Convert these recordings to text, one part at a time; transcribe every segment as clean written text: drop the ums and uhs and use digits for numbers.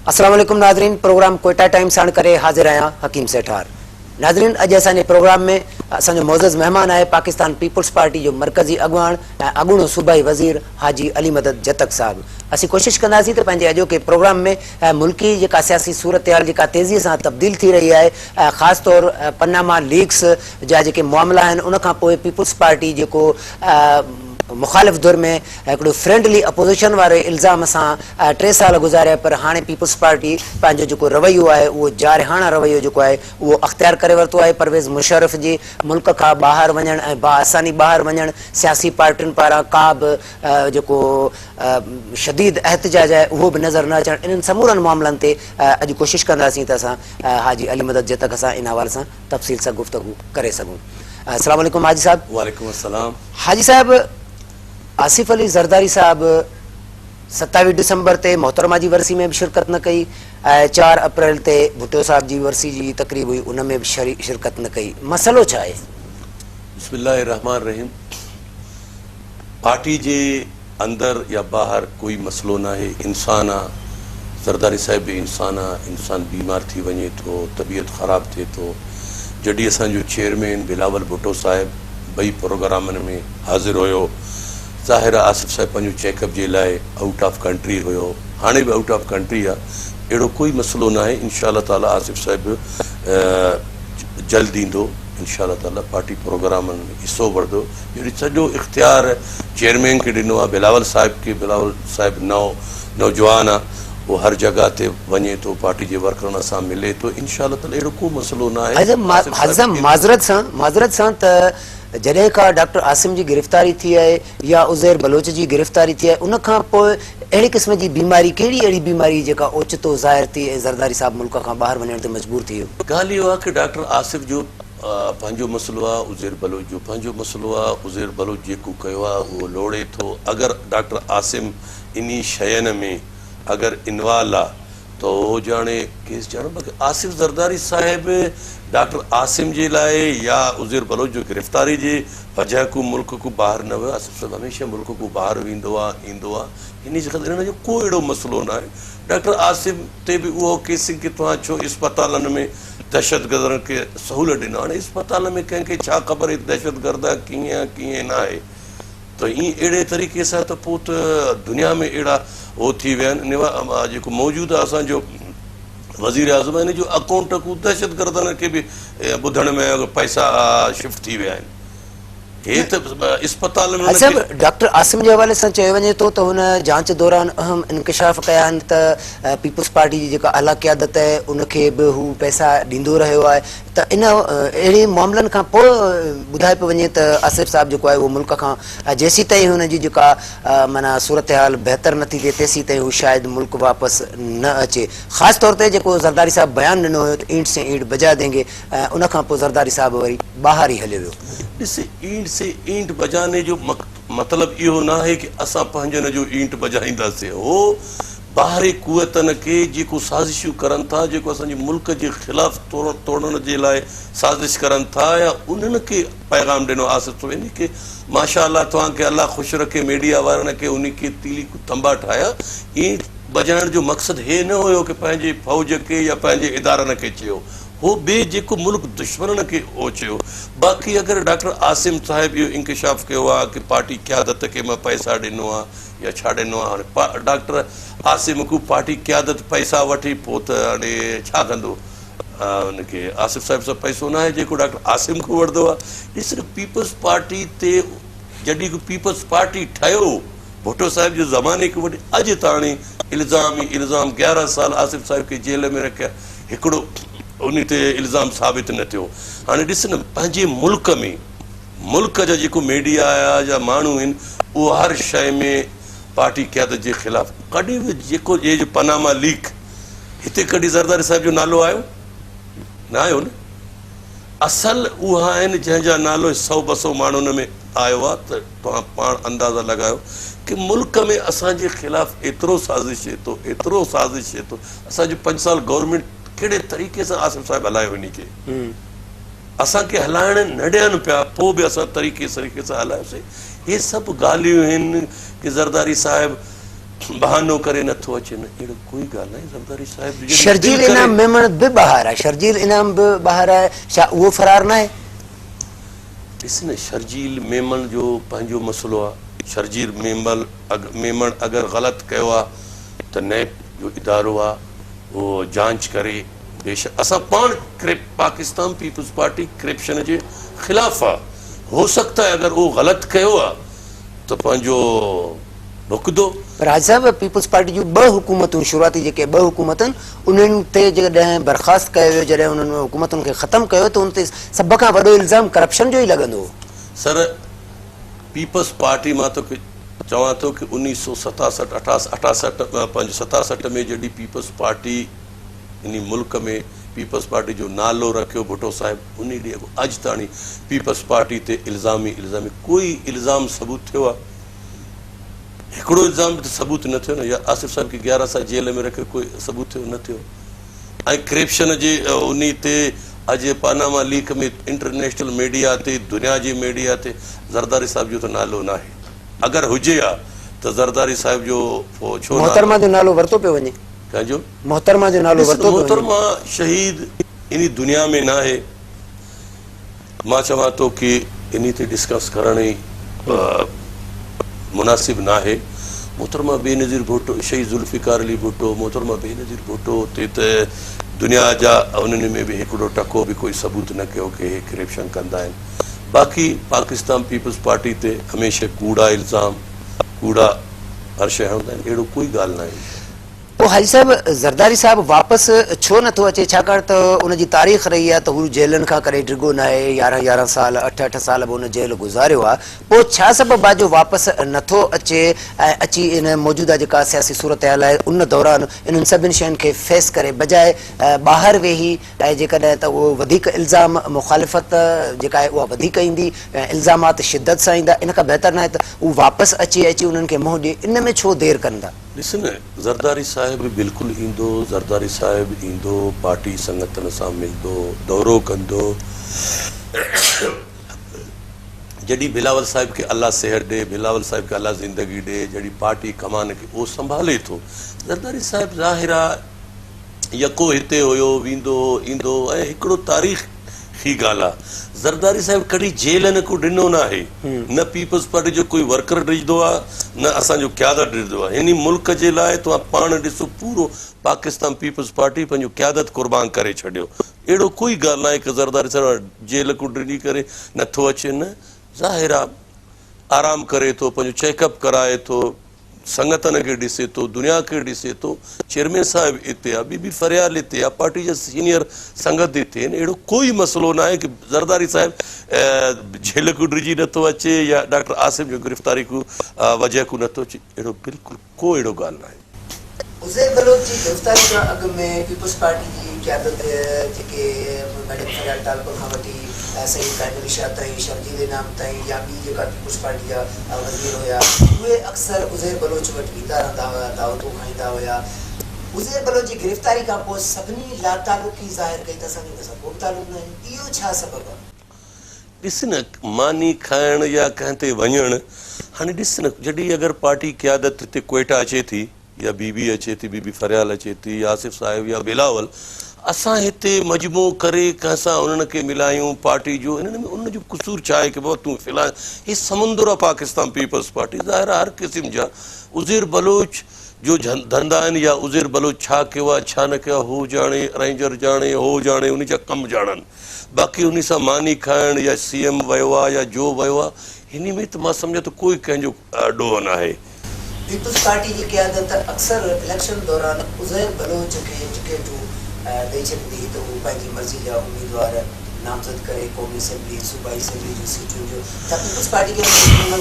अस्सलाम वालेकुम नाज़रीन, प्रोग्राम कोयटा टाइम साण करे हाज़िर आहियां हकीम सेठार। नाज़रीन, अॼु असांजे प्रोग्राम में असांजो मोज़ज़ मेहमान आहे पाकिस्तान पीपल्स पार्टी जो मरकज़ी अॻवान ऐं अॻूणो सूबाई वज़ीर हाजी अली मदद जतक साहब। असीं कोशिशि कंदासीं त पंहिंजे अॼोके प्रोग्राम में मुल्की जेका सियासी सूरत हाल जेका तेज़ीअ सां तब्दील थी रही आहे, ख़ासि तौर पनामा लीक्स जा जेके मामला आहिनि, उन खां पोइ पीपल्स पार्टी जेको मुखालिफ़ दौर में हिकिड़ो फ्रेंडली अपोज़िशन वारे इल्ज़ाम सां 3 साल गुज़ारिया, पर हाणे पीपल्स पार्टी पंहिंजो जेको रवैयो आहे उहो जारिहाना रवैयो जेको आहे उहो अख़्तियार करे वरितो आहे। परवेज़ मुशर्रफ जी मुल्क खां ॿाहिरि वञणु ऐं बाआसानी ॿाहिरि वञणु, सियासी पार्टियुनि पारां का बि जेको शदीद एहतजाज आहे उहो बि नज़र न अचणु, इन्हनि समूरनि मामलनि ते अॼु कोशिशि कंदासीं त असां हाजी अली मदद जतक सां इन हवाले सां तफ़सील सां गुफ़्तगू करे सघूं। अस्सलाम वालेकुम हाजी साहब। वालेकुम अस्सलाम। हाजी साहब, आसिफ अली ज़रदारी साहब 27 दिसंबर ते मोहतरमा जी वरसी में भी शिरकत न कई, 4 अप्रैल ते भुट्टो साहब जी वरसी जी तकरीब हुई, उन में भी शिरकत न कई। मसलो छा आहे? बिस्मिल्लाहिर्रहमानिर्रहीम। पार्टी जे अंदर या बाहर कोई मसलो ना है। इंसान आ, ज़रदारी साहब भी इंसान आ। इंसान बीमार थी वञे तो, तबीयत ख़राब थे तो, जॾहिं असांजो चेयरमैन बिलावल भुट्टो साहब ॿई प्रोग्रामनि में हाज़िर हुयो, ज़ाहिर आसिफ साहब पंहिंजो चेकअप जे लाइ आउट ऑफ कंट्री हुयो, हाणे भी आउट ऑफ कंट्री आहे। अहिड़ो कोई मसलो ना आहे। इंशाअल्लाह ताला आसिफ साहब जल्द ईंदो, इंशाअल्लाह ताला पार्टी प्रोग्रामनि में हिसो वठंदो। जहिड़ी सॼो इख्तियार चेयरमैन खे ॾिनो आहे, बिलावल साहब खे, बिलावल साहब नौजवान आहे, वो हर जगह ते वञे तो, पार्टी जे वर्करनि सां मिले तो, इंशाअल्लाह ताला अहिड़ो को मसलो ना आहे। माज़रत सां त जॾहिं खां डॉक्टर आसिम जी गिरफ़्तारी थी आहे या उज़ैर बलोच जी गिरफ़्तारी थी आहे, उन खां पोइ अहिड़ी क़िस्म जी बीमारी, कहिड़ी अहिड़ी बीमारी जेका ओचितो ज़ाहिर थी ऐं ज़रदारी साहब मुल्क खां ॿाहिरि वञण ते मजबूर थी वियो? ॻाल्हि इहो आहे कि डॉक्टर आसिफ जो पंहिंजो मसलो आहे, उज़ैर बलोच जो पंहिंजो मसलो आहे। उज़ैर बलोच जेको कयो आहे उहो लोड़े थो। अगरि डॉक्टर आसिम इन्ही शयुनि में अगरि इन्वॉल्व आहे तो जाने केस जाने। बाक़ी आसिफ ज़रदारी साहब डॉक्टर आसिम जे लाइ या उज़ैर बलोच जो गिरफ़्तारी जे वजह को मुल्क को ॿाहिरि न वियो। आसिफ साहब हमेशह मुल्क को ॿाहिरि वेंदो आहे, ईंदो आहे। इन जे ख़ातिर हिन जो को अहिड़ो मसलो न आहे। डॉक्टर आसिम ते बि उहो केसिंग कि तव्हां छो इस्पतालनि में दहशतगर्दनि खे सहूलियत ॾिनो। हाणे इस्पताल में कंहिंखे छा ख़बर आहे दहशतगर्द कीअं कीअं न आहे, तो ईअं अहिड़े तरीक़े सां त पोइ त दुनिया में अहिड़ा हो थी विया आहिनि। जेको मौजूदु आहे असांजो वज़ीर आज़म, इन जो अकाउंट को दहशतगर्दनि खे बि ॿुधण में पैसा शिफ्ट थी विया आहिनि। हे त इस्पताल में डॉक्टर आसिम जे हवाले सां चयो वञे थो त हुन जांच दौरान अहम इंकशाफ कया आहिनि त पीपल्स पार्टी जी जेका आला क़यादत आहे उनखे बि हू पैसा ॾींदो रहियो आहे। त इन अहिड़े मामलनि खां पोइ ॿुधाए पियो वञे त आसिफ साहब जेको आहे उहो मुल्क खां जेसीं ताईं हुनजी जेका माना सूरत हाल बहितर नथी थिए तेसीं ताईं हू शायदि मुल्क वापसि न अचे। ख़ासि तौर ते जेको ज़रदारी साहब बयानु ॾिनो हुयो त ईंट से ईंट बजा देंगे, उन खां पोइ ज़रदारी साहब वरी ॿाहिरि ई हलियो वियो। ॾिस, ईंट से ईंट बजाने जो मतिलब इहो न आहे कि असां पंहिंजनि जो ईंट बजाईंदासीं। हो ॿाहिरी कुवतनि खे जेको साज़िशूं करनि था, जेको असांजे मुल्क जे ख़िलाफ़ तोड़ण जे लाइ साज़िश करनि था, या उन्हनि खे पैगाम ॾिनो आसिफ तो इन खे माशाअल्लाह तव्हांखे अलाह ख़ुशि रखे, मीडिया वारनि खे उन खे तीली तंबा ठाहिया। ईंट बजाइण जो मक़सदु हे न हुयो कि पंहिंजे फ़ौज खे या पंहिंजे इदारनि खे चयो, हो ॿिए जेको मुल्क दुश्मन खे ओ चयो। बाक़ी अगरि डॉक्टर आसिम साहिब इहो इंकशाफ कयो आहे कि पार्टी क़यादत खे मां पैसा ॾिनो आहे या छा ॾिनो आहे, हाणे डॉक्टर आसिम को पार्टी क़यादत पैसा वठी पोइ त हाणे छा कंदो? उनखे आसिफ साहिब सां पैसो न आहे जेको डॉक्टर आसिम को वठंदो आहे। ॾिस, पीपल्स पार्टी ते जॾहिं को पीपल्स पार्टी ठहियो भुट्टो साहिब जे ज़माने खां वठी अॼु ताणी इल्ज़ाम ई इल्ज़ाम, 11 साल आसिफ साहिब खे जेल में रखिया, हिकिड़ो उन ते इल्ज़ाम साबित न थियो। हाणे ॾिस न, पंहिंजे मुल्क में मुल्क जा जेको मीडिया या माण्हू आहिनि उहो हर शइ में पार्टी क़यादत जे ख़िलाफ़, कॾहिं बि जेको ये जो पनामा लीक, हिते कॾहिं ज़रदारी साहिब जो नालो आयो न आयो न। असल उहा आहिनि जंहिंजा नालो 100-200 माण्हुनि में आयो आहे। त तव्हां पाण अंदाज़ा लॻायो कि मुल्क में असांजे ख़िलाफ़ एतिरो साज़िश थिए थो, एतिरो साज़िश थिए थो। असांजो 5 साल गवर्नमेंट कहिड़े तरीक़े सां आसिफ साहिब हलायो इन खे, असांखे हलाइण न ॾियनि पिया, पोइ बि असां तरीक़े सां हलायोसीं। इहे सभु ॻाल्हियूं आहिनि कि ज़रदारी साहिब बहानो करे नथो अचे न अहिड़ो कोई ॻाल्हि नाहे ज़रदारी साहिब जॾहिं शर्जील दिलि करे- इनाम मेमण बि ॿाहिरि आहे, शर्जील इनाम बि ॿाहिरि आहे, छा उहो फरार न आहे? ॾिस न शर्जील मेमण जो पंहिंजो मसइलो आहे। शर्जील मेमण अगरि ग़लति कयो आहे त नैब जो इदारो आहे उहो जांच करे। बेशक असां पाण पाकिस्तान पीपल्स पार्टी करप्शन जे ख़िलाफ़ आहे। हो सकता है अगरि उहो ग़लति कयो आहे त पंहिंजो रुकंदो। पर हाजी साहब पीपल्स पार्टी जूं ॿ हुकूमतूं शुरूआती जेके ॿ हुकूमतूं उन्हनि ते जॾहिं बर्ख़ास्त कयो वियो, जॾहिं उन्हनि हुकूमतुनि खे ख़तमु कयो त उन ते सभ खां वॾो इल्ज़ाम करप्शन जो ई लॻंदो हो। सर पीपल्स पार्टी मां तोखे चवां थो कि 1967 में जॾहिं पीपल्स पार्टी इन मुल्क में पीपल्स पार्टी जो नालो रखियो भुट्टो साहिब, उन ॾींहुं अॼु ताणी पीपल्स पार्टी ते इल्ज़ामी कोई इल्ज़ाम सबूत थियो आहे? हिकिड़ो इल्ज़ाम बि सबूत न थियो न। या आसिफ साहिब खे 11 साल जेल में रखियो, कोई सबूत थियो न थियो? ऐं करप्शन जे उन ते अॼु पानामा लीक में इंटरनेशनल मीडिया ते, दुनिया जी मीडिया ते ज़रदारी साहिब जो त नालो न आहे। अगरि हुजे हा त ज़रदारी साहिब जो छो मोहतरमा जो नालो वरितो पियो वञे? कंहिंजो? मोहतरमा जो नालो वरितो पियो वञे? मोहतरमा शहीद इन दुनिया में न आहे। मां चवां थो कि इन ते डिस्कस करण ई मुनासिब न आहे। मोहतरमा बेनज़ीर भुट्टो, शहीद ज़ुल्फ़िकार अली भुट्टो, मोहतरमा बेनज़ीर भुट्टो ते त दुनिया जा उन्हनि में बि हिकिड़ो टको बि कोई सबूत न कयो कि हे करप्शन कंदा आहिनि। बाक़ी पाकिस्तान पीपल्स पार्टी ते हमेशह कूड़ा इल्ज़ाम, कूड़ा हर शइ हणंदा आहिनि, अहिड़ो कोई ॻाल्हि न आहे। पोइ हाजी साहब ज़रदारी साहिब वापसि छो नथो अचे? छाकाणि त उनजी तारीख़ रही आहे त हू जेलनि खां करे डिघो न आहे, 11 साल 8 साल बि उन जेल गुज़ारियो आहे। पोइ छा सबबु आहे जो वापसि नथो अचे ऐं अची इन मौजूदा जेका सियासी सूरत हाल आहे उन दौरान इन्हनि सभिनी शयुनि खे फेस करे बजाए ॿाहिरि वेही ऐं जेकॾहिं त उहो वधीक इल्ज़ाम मुखालिफ़त जेका आहे उहा वधीक ईंदी, इल्ज़ामात शिदत सां ईंदा, इन खां बहितर न आहे त हू वापसि अची उन्हनि खे मुंहुं ॾिए? इन में छो देरि कंदा? ॾिस न ज़रदारी साहिब बिल्कुलु ईंदो, ज़रदारी साहिब ईंदो, पार्टी संगतन सां मिलंदो, दौरो कंदो। जॾहिं बिलावल साहिब खे अल्लाह सेहत ॾे, बिलावल साहिब खे अल्लाह ज़िंदगी ॾे, जॾहिं पार्टी कमान खे उहो संभाले थो। ज़रदारी साहिब ज़ाहिर आहे यको हिते हुयो, वेंदो ईंदो, ऐं हिकिड़ो तारीख़ी ॻाल्हि आहे ज़रदारी साहिब कॾहिं जेल न को ॾिनो न आहे, न पीपल्स पार्टी जो कोई वर्कर ॾिजंदो आहे, न असांजो क़यादत ॾिजंदो आहे। हिन मुल्क जे लाइ तव्हां पाण ॾिसो पूरो पाकिस्तान पीपल्स पार्टी पंहिंजो क़यादत क़ुर्बान करे छॾियो। अहिड़ो कोई ॻाल्हि न आहे कि ज़रदारी साहिब जेल को ॾिनी करे नथो अचे। न ज़ाहिर आहे आराम करे थो, पंहिंजो चेकअप कराए थो, संगतन खे ॾिसे थो, दुनिया खे ॾिसे थो। चेयरमैन साहिब हिते आहे, बीबी फरियाल हिते आहे, पार्टी जा सीनियर संगत हिते आहिनि। अहिड़ो कोई मसइलो न आहे कि ज़रदारी साहिब जेल को डिॼी नथो अचे या डॉक्टर आसिफ जो गिरफ़्तारी को वजह को नथो अचे, अहिड़ो बिल्कुलु को अहिड़ो ॻाल्हि न आहे। उज़ैर बलोच जी गिरफ़्तारी खां अॻु में पीपल्स पार्टी जी क़यादत जेके मैडम फरियाल तालपुर खां वठी सईद कामिल शाह ताईं, शर्जील इनाम ताईं, या ॿी जेका पीपल्स पार्टी जा वज़ीर हुया, उहे अक्सर उज़ैर बलोच वटि ईंदा रहंदा हुआ, दावतूं खाईंदा हुया। उज़ैर बलोच जी गिरफ़्तारी खां पोइ सभिनी लातालुकी ज़ाहिर कई त असांजो हुन सां को तालुक न आहे। इहो छा सबबु आहे? ॾिस न मानी खाइण या कंहिं ते वञणु, हाणे ॾिस न जॾहिं अगरि पार्टी क़यादत हिते क्वेटा अचे थी या बीबी अचे थी, बीबी फरियाल अचे थी, आसिफ साहिब या बिलावल, असां हिते मजमू करे कंहिंसां उन्हनि खे मिलायूं पार्टी जो, इन्हनि में उन जो क़सूर छा आहे कि बाबा तूं फिलहाल हीउ समुंदर आहे पाकिस्तान पीपल्स पार्टी। ज़ाहिर आहे हर क़िस्म जा उज़ैर बलोच जो धंधा आहिनि या उज़ैर बलोच छा कयो आहे छा न कयो आहे हू ॼाणे, रेंजर ॼाणे, हो ॼाणे, उन जा कमु ॼाणनि। बाक़ी उन सां मानी खाइण या CM वियो आहे या जो वियो आहे, हिन में त मां सम्झां त कोई कंहिंजो ॾोह न आहे। पीपल्स पार्टी जी क़यादत अक्सर इलेक्शन दौरान उज़ैर बलोच खे टिकटूं ॾेई छॾींदी हुई त उहो पंहिंजी मर्ज़ी जा उम्मीदवार नामज़द करे क़ौमी असेंबली, सूबाई असेंबली जूं सीटूं जो। छा पीपल्स पार्टी खे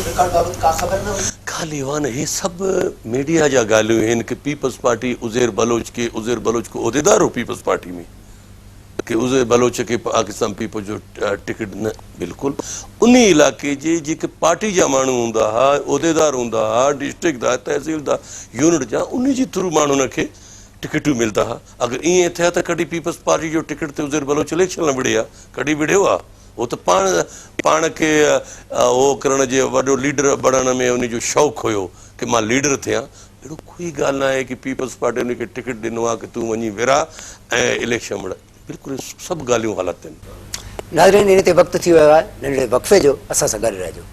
रिकॉर्ड बाबति का ख़बर न हुई? ॻाल्हि इहो आहे न, इहे सभु मीडिया जा ॻाल्हियूं आहिनि कि पीपल्स पार्टी उज़ैर बलोच को उहिदेदार हो पीपल्स पार्टी में, कि उज़ैर बलोच खे पाकिस्तान पीपल्स जो टिकट न। बिल्कुलु उन इलाइक़े जे जेके पार्टी जा माण्हू हूंदा हुआ, उहिदेदार हूंदा हुआ, डिस्ट्रिक्ट जा, तहसीलदार, यूनिट जा, उन जे थ्रू माण्हुनि खे टिकटूं मिलंदा हुआ। अगरि ईअं थिया त कॾहिं पीपल्स पार्टी जो टिकट ते उज़ैर बलोच इलेक्शन न विढ़े आहे, कॾहिं विढ़ियो आहे? उहो त पाण खे उहो करण जे वॾो लीडर बणण में उनजो शौक़ु हुयो कि मां लीडर थियां। अहिड़ो कोई ॻाल्हि न आहे कि पीपल्स पार्टी उनखे टिकट ॾिनो आहे कि तूं वञी विरहा ऐं इलेक्शन लड़। बिल्कुलु सभु ॻाल्हियूं ग़लति आहिनि। नाज़रीन, इन ते वक़्तु थी वियो आहे नंढड़े वक़फ़े जो, असां सां गॾु रहिजो।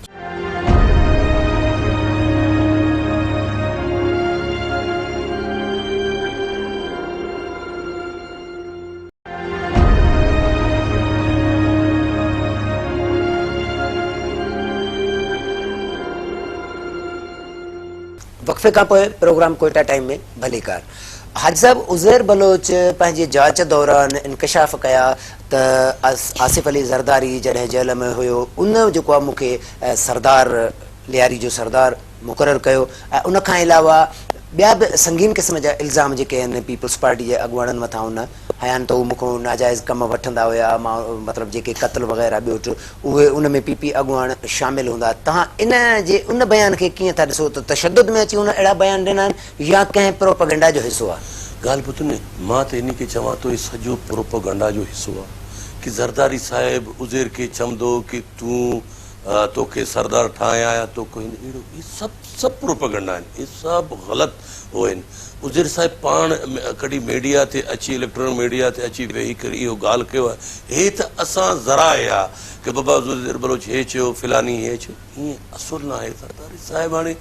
वक़फ़े खां पोइ प्रोग्राम कोयटा टाइम में भलीकार। हाजी साहब, उज़ैर बलोच पंहिंजे जांच दौरान इंकशाफ़ कया त आसिफ अली ज़रदारी जॾहिं जेल में हुयो, उन जेको आहे मूंखे सरदार लियारी जो सरदार मुक़ररु कयो ऐं उन खां अलावा ॿिया बि संगीन क़िस्म जा इल्ज़ाम जेके आहिनि पीपल्स पार्टी जे अॻुवाणनि मथां उन हयान त उहे मूंखां नाजाइज़ कम वठंदा हुया, मतिलबु जेके क़त्ल वग़ैरह ॿियो उहे उन में पीपी अॻुवाण शामिलु हूंदा। तव्हां इन जे उन बयान खे कीअं था ॾिसो त तशद्दुद में अची उन अहिड़ा बयान ॾिना आहिनि या कंहिं प्रोपेगेंडा जो हिसो आहे? ॻाल्हि ॿुध न, मां त इन खे चवां थो, इहो सॼो प्रोपेगेंडा जो हिसो आहे कि ज़रदारी साहिब उज़ैर खे चवंदो कि तूं तोखे सरदार ठाहे आया तो कोई अहिड़ो, इहे सभु प्रोपेगेंडा आहिनि, इहे सभु ग़लति हो आहिनि। उज़ैर साहिब पाण कॾहिं मीडिया ते अची, इलेक्ट्रॉनिक मीडिया ते अची वेही करे इहो ॻाल्हि कयो आहे, हे त असां ज़राए आहे कि बाबा उज़ैर बलोच हे चयो, फिलानी हे चयो, ईअं असुलु न आहे। ज़रदारी साहिब हाणे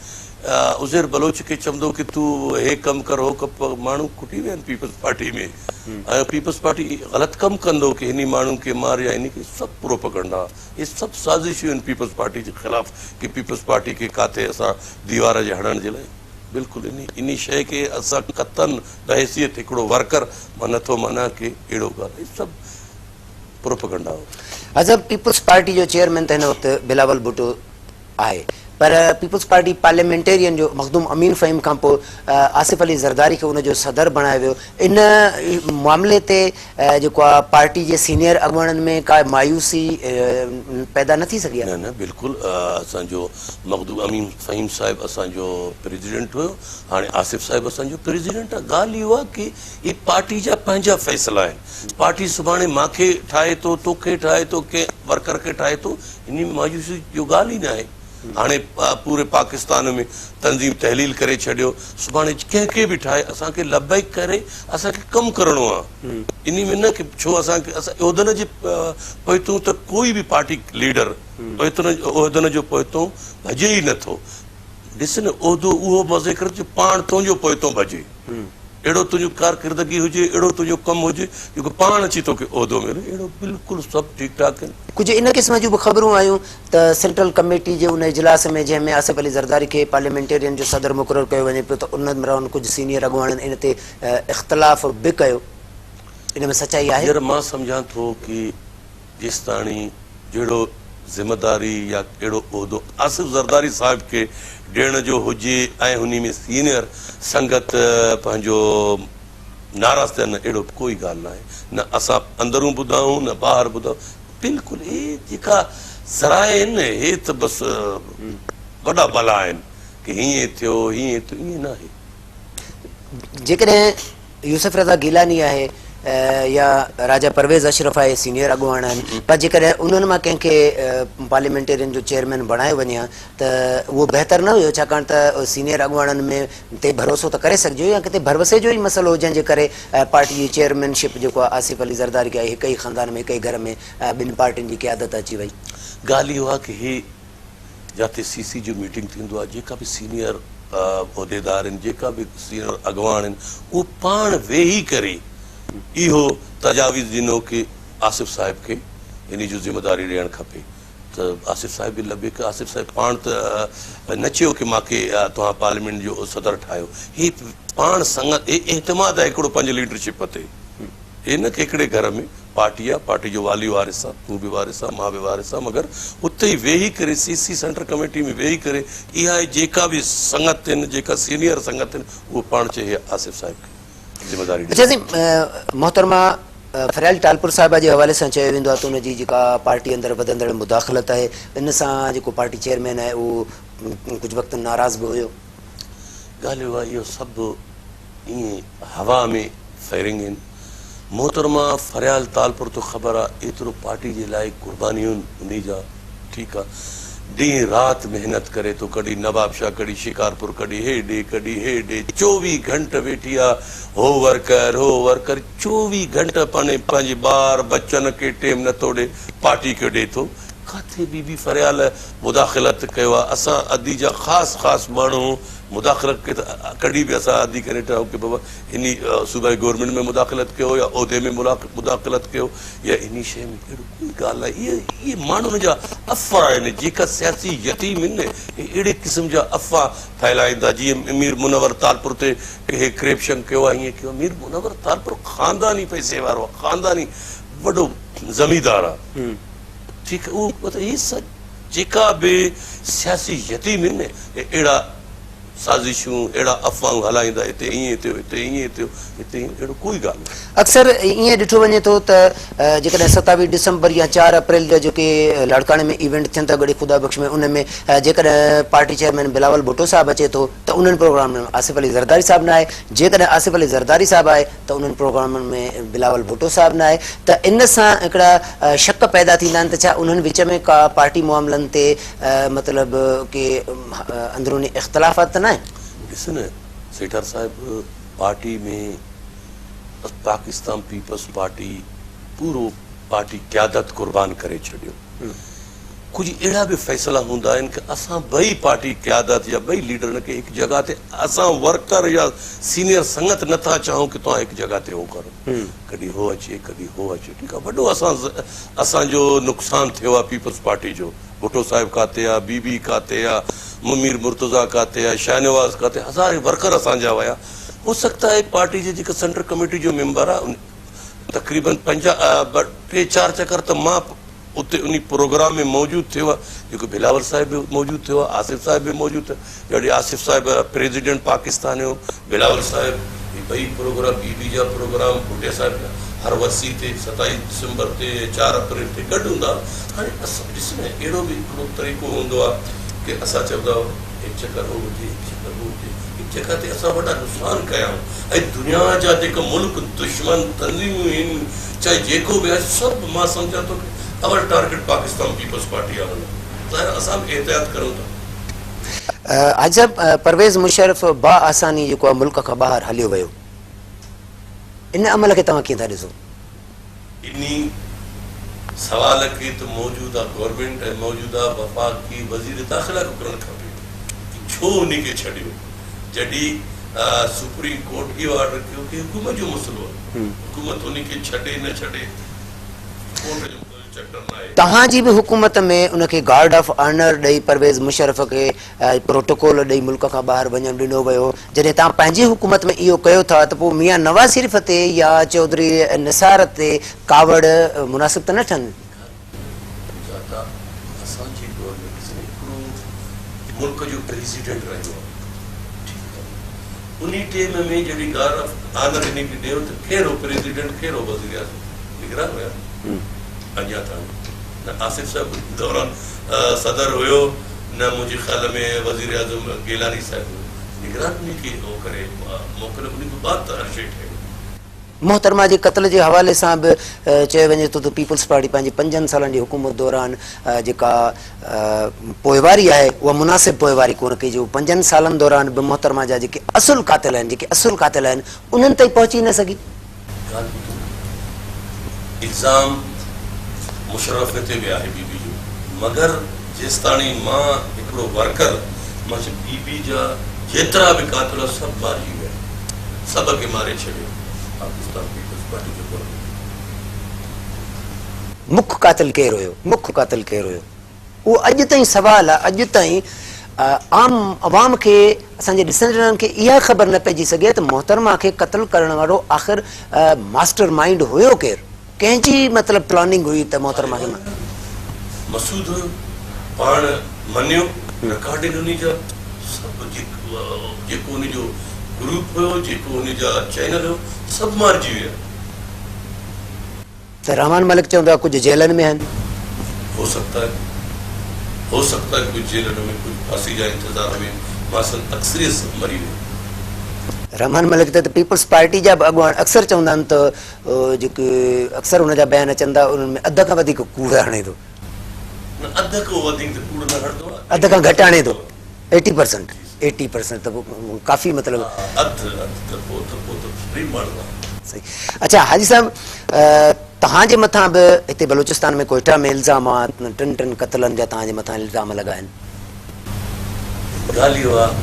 उज़ैर बलोच खे चवंदो कि तूं हे कमु कर, हो कमु, माण्हू कुटी विया आहिनि पीपल्स पार्टी में, ऐं पीपल्स पार्टी ग़लति कमु कंदो कि हिन माण्हू खे मार या हिन खे, सभु प्रोपेगेंडा, इहे सभु साज़िशूं आहिनि पीपल्स पार्टी जे ख़िलाफ़ कि पीपल्स पार्टी खे काथे असां दीवार जे हणण जे लाइ। बिल्कुलु इन शइ खे असां क़तन बहैसियत हिकिड़ो वर्कर मां नथो माना कि अहिड़ो ॻाल्हि, इहे सभु प्रोपेगेंडा हो। अजब, पीपल्स पार्टी जो चेयरमैन त हिन वक़्तु बिलावल भुट्टो आहे, पर पीपल्स पार्टी पार्लियामेंटेरियन जो मखदूम अमीन फ़हीम खां पोइ आसिफ अली ज़रदारी खे उनजो सदर बणायो वियो। इन मामले ते जेको आहे पार्टी जे सीनियर अॻुवाणनि में का मायूसी पैदा न थी सघी आहे? न, बिल्कुलु असांजो मखदूम अमीन फ़हीम साहिबु असांजो प्रेसिडेंट हुयो, हाणे आसिफ साहिबु असांजो प्रेसिडेंट आहे। ॻाल्हि इहो आहे कि इहे पार्टी जा पंहिंजा फ़ैसिला आहिनि। पार्टी सुभाणे मूंखे ठाहे थो, तोखे ठाहे थो, कंहिं वर्कर खे ठाहे थो, इन में मायूसी जो ॻाल्हि ई न आहे। हाणे पूरे पाकिस्तान में तंज़ीम तहलील करे छॾियो, सुभाणे कंहिंखे बि ठाहे असांखे लबैक करे असांखे कमु करिणो आहे। इन में न कि छो असांखे उहिदनि जे पोइतूं त कोई बि पार्टी लीडर उहिदनि जो पोइतूं भॼे ई नथो। ॾिस न, उहिदो उहो मज़े करे जो पाण तुंहिंजो पोइतों भॼे, अहिड़ो तुंहिंजो कारकिरदगी हुजे, अहिड़ो तुंहिंजो कमु हुजे जेको पाण अची तोखे उहिदो मिले, अहिड़ो बिल्कुलु सभु ठीकु ठाक आहिनि। कुझु इन क़िस्म जूं बि ख़बरूं आयूं त सेंट्रल कमेटी जे उन इजलास में जंहिंमें आसिफ अली ज़रदारी खे पार्लियामेंटेरियन जो सदर मुक़ररु कयो वञे पियो, त उन दौरान कुझु सीनियर अॻुवाणनि इन ते इख़्तिलाफ़ बि कयो, इन में सचाई आहे? हींअर मां सम्झां थो कि जेसि ताणी जहिड़ो ज़िमेदारी या अहिड़ो उहिदो आसिफ ज़रदारी साहिब खे ॾियण जो हुजे ऐं हुन में सीनियर संगत पंहिंजो नाराज़ थियनि, अहिड़ो कोई ॻाल्हि न आहे। न असां अंदरूं ॿुधाऊं न ॿाहिरि ॿुधाऊं, बिल्कुलु हे जेका ज़राए आहिनि हे त बसि वॾा भला आहिनि कि हीअं थियो, हीअं थियो, ईअं न आहे। जेकॾहिं यूसुफ रज़ा गिलानी आहे या राजा परवेज़ अशरफ आहे, सीनियर अॻुवाण आहिनि, पर जेकॾहिं उन्हनि मां कंहिंखे पार्लियामेंटेरियन जो चेयरमैन बणायो वञे हा त उहो बहितर न हुयो, छाकाणि त सीनियर अॻुवाणनि में ते भरोसो त करे सघिजे या किथे भरवसे जो ई मसइलो हो, जंहिंजे करे पार्टी जी चेयरमैनशिप जेको आहे आसिफ अली ज़रदारी खे हिकु ई ख़ानदान में, हिकु ई घर में ॿिनि पार्टियुनि जी क़यादत अची वई। ॻाल्हि इहो आहे कि हे जिते सीसी जो मीटिंग थींदो आहे, जेका बि सीनियर उहिदेदार आहिनि, जेका बि सीनियर अॻुवाण आहिनि, उहे पाण वेही करे इहो तजावीज़ ॾिनो कि आसिफ साहिब खे इन जो ज़िमेदारी ॾियणु खपे। त आसिफ साहिब बि लभे कि आसिफ साहिब पाण त न चयो कि मूंखे तव्हां पार्लियामेंट जो सदर ठाहियो, ही पाण संगत एतमाद आहे हिकिड़ो पंहिंजे लीडरशिप ते। हे न कि हिकिड़े घर में पार्टी आहे, पार्टी जो वाली वारिस आहे, तूं बि वारिस आहे, मां बि वारिस आहे, मगर उते ई वेही करे सीसी सेंटर कमेटी में वेही करे इहा जेका बि संगत आहिनि, जेका सीनियर संगत आहिनि, उहो पाण चए आसिफ साहिब खे ज़िमेदारी। अच्छा जी, मोहतरमा फरियाल टालपुर साहिबा जे हवाले सां चयो वेंदो आहे त उनजी जेका पार्टी अंदरि वधंदड़ मुदाख़लत आहे, इन सां जेको पार्टी चेयरमैन आहे उहो कुझु वक़्तु नाराज़ बि हुयो। ॻाल्हि उहा, इहो सभु ईअं हवा में फेरिंग आहिनि। मोहतरमा फरियाल तालपुर तो ख़बर आहे, एतिरो पार्टी जे लाइ क़ुर्बानियूं उन जा, ठीकु आहे, ॾींहुं राति महिनत करे तो, कॾहिं नवाब शाह, कॾहिं शिकारपुर, कॾहिं हेॾे कॾहिं हेॾे, 24 घंटा वेठी आहे, हो वर्कर 24 घंटा पंहिंजे ॿार बच्चन खे टेम नथो ॾे, पार्टी खे ॾे थो। किथे बि फरियाल मुदाख़िलत कयो आहे। असां अदी जा ख़ासि माण्हू मुदाख़िलत खे त कॾहिं बि असां अदी करे ॾिठो की बाबा इन सूबाई गवर्नमेंट में मुदाख़िलत कयो या उहिदे में मुदाख़िलत कयो या इन शइ में, अहिड़ो कोई ॻाल्हि आहे। इहे माण्हुनि जा अफ़वाह आहिनि, जेका सियासी यतीम आहिनि अहिड़े क़िस्म जा अफ़वाह फैलाईंदा। जीअं मीर मुनवर तालपुर ते कंहिं क्रेप्शन कयो आहे, हीअं कयो। मीर मुनवर तालपुर ख़ानदानी पैसे वारो आहे, ख़ानदानी वॾो ज़मीदार आहे, ठीकु आहे। उहो इहे सभु जेका बि सियासी यतीम आहिनि अहिड़ा साज़िशूं, अहिड़ा अफ़वाहूं हलाईंदा, हिते ईअं थियो, हिते ईअं थियो, हिते अहिड़ो कोई ॻाल्हि न। अक्सर ईअं ॾिठो वञे थो त जेकॾहिं 27 डिसंबर या 4 अप्रैल जा जेके लाड़काणे में इवेंट थियनि था गॾु ख़ुदा बख़्श में, उन में जेकॾहिं पार्टी चेयरमैन बिलावल भुट्टो साहिबु अचे थो त उन्हनि प्रोग्रामनि में आसिफ अली ज़रदारी साहिबु न आहे, जेकॾहिं आसिफ अली ज़रदारी साहिबु आहे त उन्हनि प्रोग्रामनि में बिलावल भुट्टो साहिबु न आहे। त इन सां हिकिड़ा शक पैदा थींदा आहिनि त छा उन्हनि विच में का पार्टी मामलनि ते मतिलबु के अंदरूनी इख़्तिलाफ़ात त न आहिनि? ॾिस न सेठर साहिब, पार्टी में पाकिस्तान पीपल्स पार्टी पूरो पार्टी क़यादत कुर्बान करे छॾियो। कुछ अहिड़ा बि फ़ैसिला हूंदा आहिनि कि असां ॿई पार्टी क़यादत या ॿई लीडरनि खे हिकु जॻह ते, असां वर्कर या सीनियर संगत नथा चाहियूं कि तव्हां हिकु जॻह ते हो करो, कॾहिं हो अचे कॾहिं हो अचे, ठीकु आहे। वॾो असांजो नुक़सानु थियो आहे पीपल्स पार्टी जो। भुट्टो साहिब काथे आहे, बीबी काथे आहे, मुमीर मुर्तज़ा काथे आहे, शाहनवाज़ काथे, हज़ारे वर्कर असांजा विया। हो सकता है पार्टी जी जेका सेंट्रल कमेटी जो मेंबर आहे तक़रीबन 3-4 चकर त मां उते उन प्रोग्राम में मौजूदु थियो आहे, जेको बिलावल साहिब बि मौजूदु थियो आहे, आसिफ साहिब बि मौजूदु थियो। जॾहिं आसिफ साहिब प्रेसिडेंट पाकिस्तान जो, बिलावल साहिब ॿई प्रोग्राम, बीबी जा प्रोग्राम, भुट्टे साहिब हर वरसी ते 27 दिसंबर ते 4 अप्रैल ते गॾु हूंदा। हाणे असां ॾिस न अहिड़ो बि हिकिड़ो तरीक़ो हूंदो आहे कि असां चवंदा हिकु चकर हो हुजे, हिकु चकर हो हुजे, हिकु जॻह ते असां वॾा नुक़सान कया। ऐं दुनिया जा जेके मुल्क दुश्मन तंज़ीमूं आहिनि, चाहे जेको बि आहे, सभु मां सम्झां थो कि अवल टारगेट पाकिस्तान पीपल्स पार्टी आहे। ज़ाहिर असां बि एहतियात करूं था। हाजी साहिब, परवेज़ मुशर्रफ बाआसानी जेको आहे मुल्क खां ॿाहिरि हलियो वियो, इन अमल खे तव्हां कीअं था ॾिसो? इन सवाल खे त मौजूदा गवर्नमेंट ऐं मौजूदा वफ़ाक़ी वज़ीर दाख़िला खे करणु खपे कि छो उन खे छॾियो। जॾहिं सुप्रीम कोर्ट इहो ऑर्डर कयो कि हुकूमत जो मसइलो आहे, हुकूमत उन खे छॾे न छॾे कोर्ट जो चक्कर न आहे। तव्हांजी बि हुकूमत में उनखे गार्ड ऑफ ऑनर ॾेई परवेज़ मुशर्रफ खे प्रोटोकॉल ॾेई मुल्क खां ॿाहिरि वञणु ॾिनो वियो। जॾहिं तव्हां पंहिंजी हुकूमत में इहो कयो था त पोइ मियां नवाज़ शरीफ़ ते या चौधरी निसार ते कावड़ मुनासिब त न ठहनि? असांजी गवर्नमेंट मुल्क जो प्रेसिडेंट रहियो आहे, उन टाइम में जॾहिं गार्ड ऑफ ऑनर इन खे ॾियो त कहिड़ो प्रेसिडेंट, कहिड़ो वज़ीर आज़म निगरान हुया? अञा ताईं न आसिफ साहिब दौरान सदर हुयो, न मुंहिंजे ख़्याल में वज़ीर आज़म गिलानी साहिब हुयो। निगरान उन खे करे मोकिलियो, उन खां बाद त हर शइ ठही। मोहतरमा जे क़त्ल जे हवाले सां बि चयो वञे थो त पीपल्स पार्टी पंहिंजी 5 सालनि जी हुकूमत दौरान जेका पोइवारी आहे उहा मुनासिब पोइवारी कोन कई। जो 5 सालनि दौरान बि मोहतरमा जा जेके असुल क़ातिल आहिनि, जेके असुल क़ातिल आहिनि, उन्हनि ताईं पहुची न सघी। इल्ज़ाम मुशर्रफ ते बि आहे बीबी जो, मगर जेसिताणी मां हिकिड़ो वर्कर, मां बीबी जा जेतिरा बि क़ातिल सभु मारिजी विया, सभ खे मारे छॾियो पाकिस्तान पीपल्स पार्टी जो। मुख्य क़ातिल केरु हुयो? मुख्य क़ातिल केरु हुयो? उहो अॼु ताईं सवाल आहे। अॼु ताईं आम अवाम खे, असांजे ॾिसंदड़नि खे इहा ख़बर न पइजी सघे त मोहतरमा खे क़त्ल करण वारो आख़िर मास्टर माइंड हुयो केरु? कंहिंजी मतिलबु प्लानिंग हुई त मोहतरमा खे? मसूद पाण मञियो, रिकॉर्डिंग उन जा सभु जेको उन जो ग्रुप हुयो, जेको उन जा चैनल हो, सभु मारिजी विया। त रहमान मलिक चवंदो आहे कुझु जेलनि में आहिनि। हो सकता है कुछ जेलनि में, कुछ फांसी जा इंतज़ार में, मासन अक्सरियत सब मरी विया। रहमान मलिक त पीपल्स पार्टी जा बि अॻुवान अक्सर चवंदा आहिनि त जेके अक्सर हुन जा बयान अचनि था उन्हनि में अध खां वधीक कूड़ हणे थो। न अध खां वधीक त कूड़ न हटंदो आहे। अध खां घटि आणे थो 80%, 80% त पोइ काफ़ी मतिलबु अध त पोइ त फ्री माण्हू आहे। सही। अच्छा हाजी साहब, तव्हांजे मथां बि हिते बलूचिस्तान में कोयटा में इल्ज़ामात 3 क़त्लनि जा तव्हांजे मथां इल्ज़ाम लॻा आहिनि। ॻाल्हि इहो आहे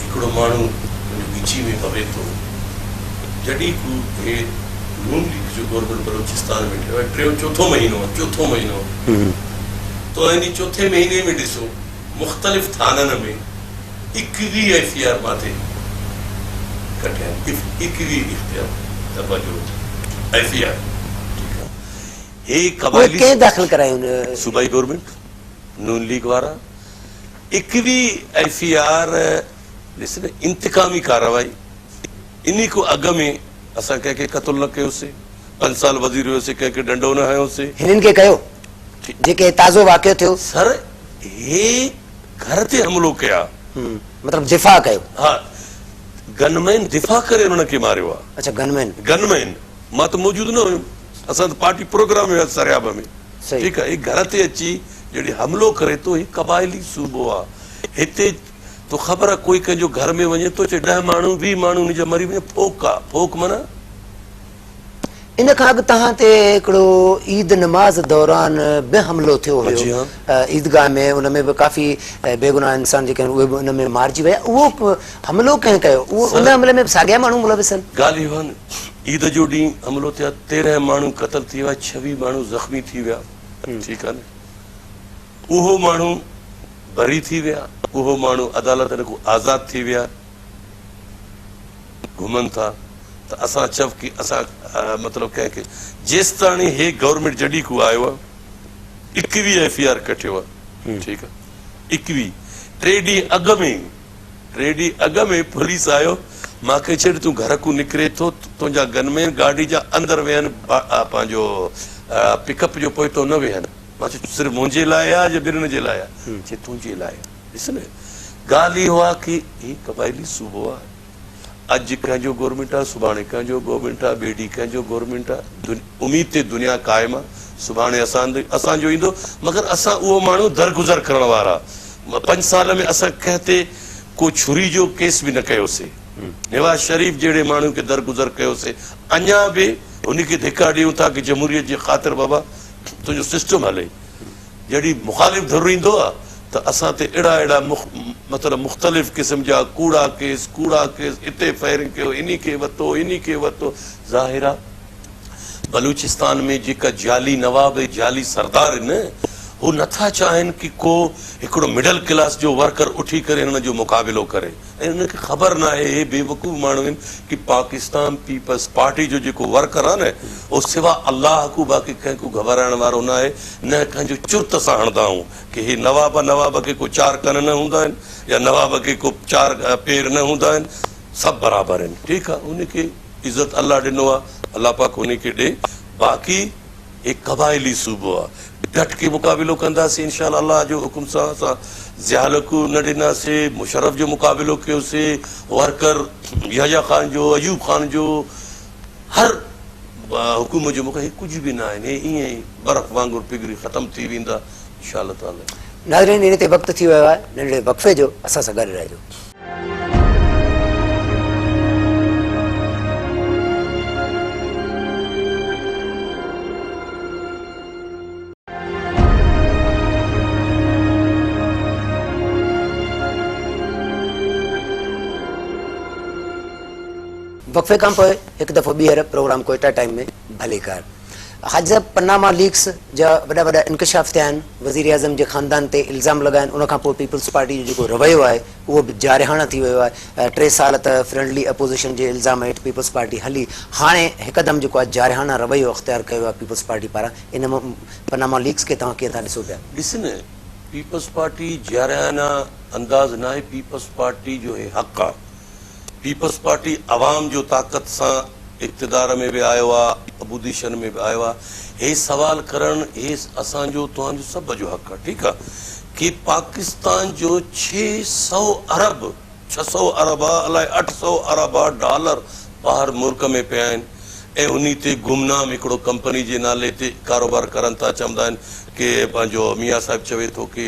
हिकिड़ो माण्हू विची में पवे थो जॾहिं को हे नून लीग जो गवर्नमेंट बलूचिस्तान में ठहियो आहे, चौथो महीनो तो इन चौथे महीने में ॾिसो मुख़्तलिफ़ थाननि में 21 FIR माथे कटिया आहिनि। 21 दफ़ा जो FIR हे कबाइली कंहिं दाख़िल करायूं? सूबाई गवर्नमेंट नून लीग वारा 21 FIR ॾिस न इंतकामी कार्रवाई। इन्ही को अॻ में असां कंहिंखे क़त्ल न कयोसीं, 5 साल वज़ीर हुयोसीं, कंहिंखे डंडो न हयोसीं। हिननि खे कयो जेके ताज़ो वाक़ियो थियो? सर हे घर ते हमलो कया, मतिलबु दिफ़ा कयो? हा, गनमैन दिफ़ा करे उन्हनि खे मारियो आहे। अच्छा गनमैन मां त मौजूदु न हुयुमि, असां त पार्टी प्रोग्राम में सरियाब में। सही। ठीकु आहे, घर ते अची जॾहिं हमलो करे थो, ही कबाइली सूबो आहे। हिते तो ख़बर आहे कोई कंहिंजो घर में वञे थो चए 10 माण्हू 20 माण्हू हुनजा मरी वञे, फोक आहे। फोक माना इन खां अॻु तव्हां ते हिकिड़ो ईद नमाज़ दौरान बि हमलो थियो हुयो ईदगाह में, उन में बि काफ़ी बेगुनाह इंसान जेके आहिनि उहे बि उन में मारिजी विया। उहो हमलो कंहिं कयो? उहो उन हमले में साॻिया माण्हू मुलविस आहिनि? ॻाल्हि इहो आहे न, ईद जो ॾींहुं हमलो थिया, 13 माण्हू क़त्ल थी विया, 26 माण्हू ज़ख़्मी थी विया। ठीकु आहे न, उहो माण्हू बरी थी विया, उहो माण्हू अदालत को आज़ाद थी विया, घुमनि था। त असां चव की असां मतिलबु कंहिंखे जेसि ताणी हे गवर्नमेंट जॾहिं को आयो आहे 21 FIR कटियो आहे। ठीकु आहे, 21 3 ॾींहं अॻ में पुलिस आयो, मूंखे छॾ तूं घर को निकिरे थो, तुंहिंजा गनमैन गाॾी जा अंदरि वेहनि, पंहिंजो पिकअप जो पोइ तो न वेहनि। मां चयो सिर्फ़ु मुंहिंजे लाइ आहे या ॿियनि जे लाइ आहे? चए तुंहिंजे लाइ। ॾिस न, ॻाल्हि इहो आहे की ही कबाइली सूबो आहे। अॼु कंहिंजो गवर्नमेंट आहे, सुभाणे कंहिंजो गवर्नमेंट आहे, ॿिए ॾींहुं कंहिंजो गवर्नमेंट आहे। उमीद ते दुनिया क़ाइमु आहे, सुभाणे असांजो ईंदो, मगर असां उहो माण्हू दरगुज़र करण वारा। 5 साल में असां कंहिं ते को छुरी जो केस बि न कयोसीं। नवाज़ शरीफ़ जहिड़े माण्हू खे दरगुज़र कयोसीं। अञा बि उनखे धिका ॾियूं था की जमहूरियत जी ख़ातिर बाबा तुंहिंजो सिस्टम हले। जॾहिं मुखालिफ़ धुर ईंदो आहे त असां ते अहिड़ा मतिलबु मुख़्तलिफ़ क़िस्म जा कूड़ा केस हिते फायरिंग कयो, इन्ही खे वरितो। ज़ाहिर आहे बलूचिस्तान में जेका जाली नवाब जाली सरदार आहिनि, हू नथा चाहिनि की को हिकिड़ो मिडल क्लास जो वर्कर उठी करे हिन जो मुक़ाबिलो करे। ऐं हुनखे ख़बर न आहे, हे बेवकूफ़ माण्हू आहिनि की पाकिस्तान पीपल्स पार्टी जो जेको वर्कर आहे न, उहो सिवा अलाह को बाक़ी कंहिं को घबराइण वारो न आहे, न कंहिंजो चुर्त सां हणंदा आहियूं की हे नवाब खे को 4 कन न हूंदा आहिनि या नवाब खे को 4 पेर न हूंदा आहिनि, सभु बराबरि आहिनि। ठीकु आहे, उनखे इज़त अलाह ॾिनो आहे, अलाह पाक उनखे ॾे। बाक़ी एक कबाइली सूबो आहे, डट के मुक़ाबिलो कंदासीं इंशाअल्लाह अल्लाह जो हुकुम सां। असां ज़ियालकू न ॾिनासीं, मुशर्रफ जो मुक़ाबिलो कयोसीं, वर्कर यहया ख़ान जो, अयूब ख़ान जो, हर हुकूमत जो मूंखे कुझु बि न आहिनि। हे ईअं ई बर्फ़ वांगुरु पिघरी ख़तमु थी वेंदा इंशाअल्लाह ताला। नाज़रीन, इन ते वक़्तु थी वियो आहे नंढड़े वक़फ़े जो, असां सां गॾु रहिजो। वक़फ़े खां पोइ हिकु दफ़ो ॿीहर प्रोग्राम कोयटा टाइम में भले कार। हाजी साहब, पनामा लीक्स जा वॾा इंकशाफ थिया आहिनि, वज़ीर आज़म जे ख़ानदान ते इल्ज़ाम लॻा आहिनि, उनखां पोइ पीपल्स पार्टी जो जेको रवैयो आहे उहो बि जारिहाना थी वियो आहे। 3 साल त फ्रेंडली अपोज़िशन जे इल्ज़ाम हेठि पीपल्स पार्टी हली, हाणे हिकदमि जेको आहे जारिहाना रवैयो अख़्तियार कयो आहे पीपल्स पार्टी पारां। इन पनामा लीक्स खे तव्हां कीअं था ॾिसो पिया? ॾिस न, पीपल्स पार्टी जारिहाना अंदाज़ न आहे, पीपल्स पार्टी जो हे हक़ आहे। पीपल्स पार्टी अवाम जो ताक़त सां इक़्तिदार में बि आयो आहे, अपोज़िशन में बि आयो आहे। हे सवाल करणु हे असांजो तव्हांजो सभ जो हक़ आहे। ठीकु आहे, कि पाकिस्तान जो 600 अरब आहे, अलाए 800 अरब डॉलर ॿाहिरि मुल्क में पिया आहिनि। ऐं उन ते गुमनाम हिकिड़ो कंपनी जे नाले ते कारोबार करनि था, चवंदा आहिनि कि पंहिंजो मियां साहिबु चवे थो कि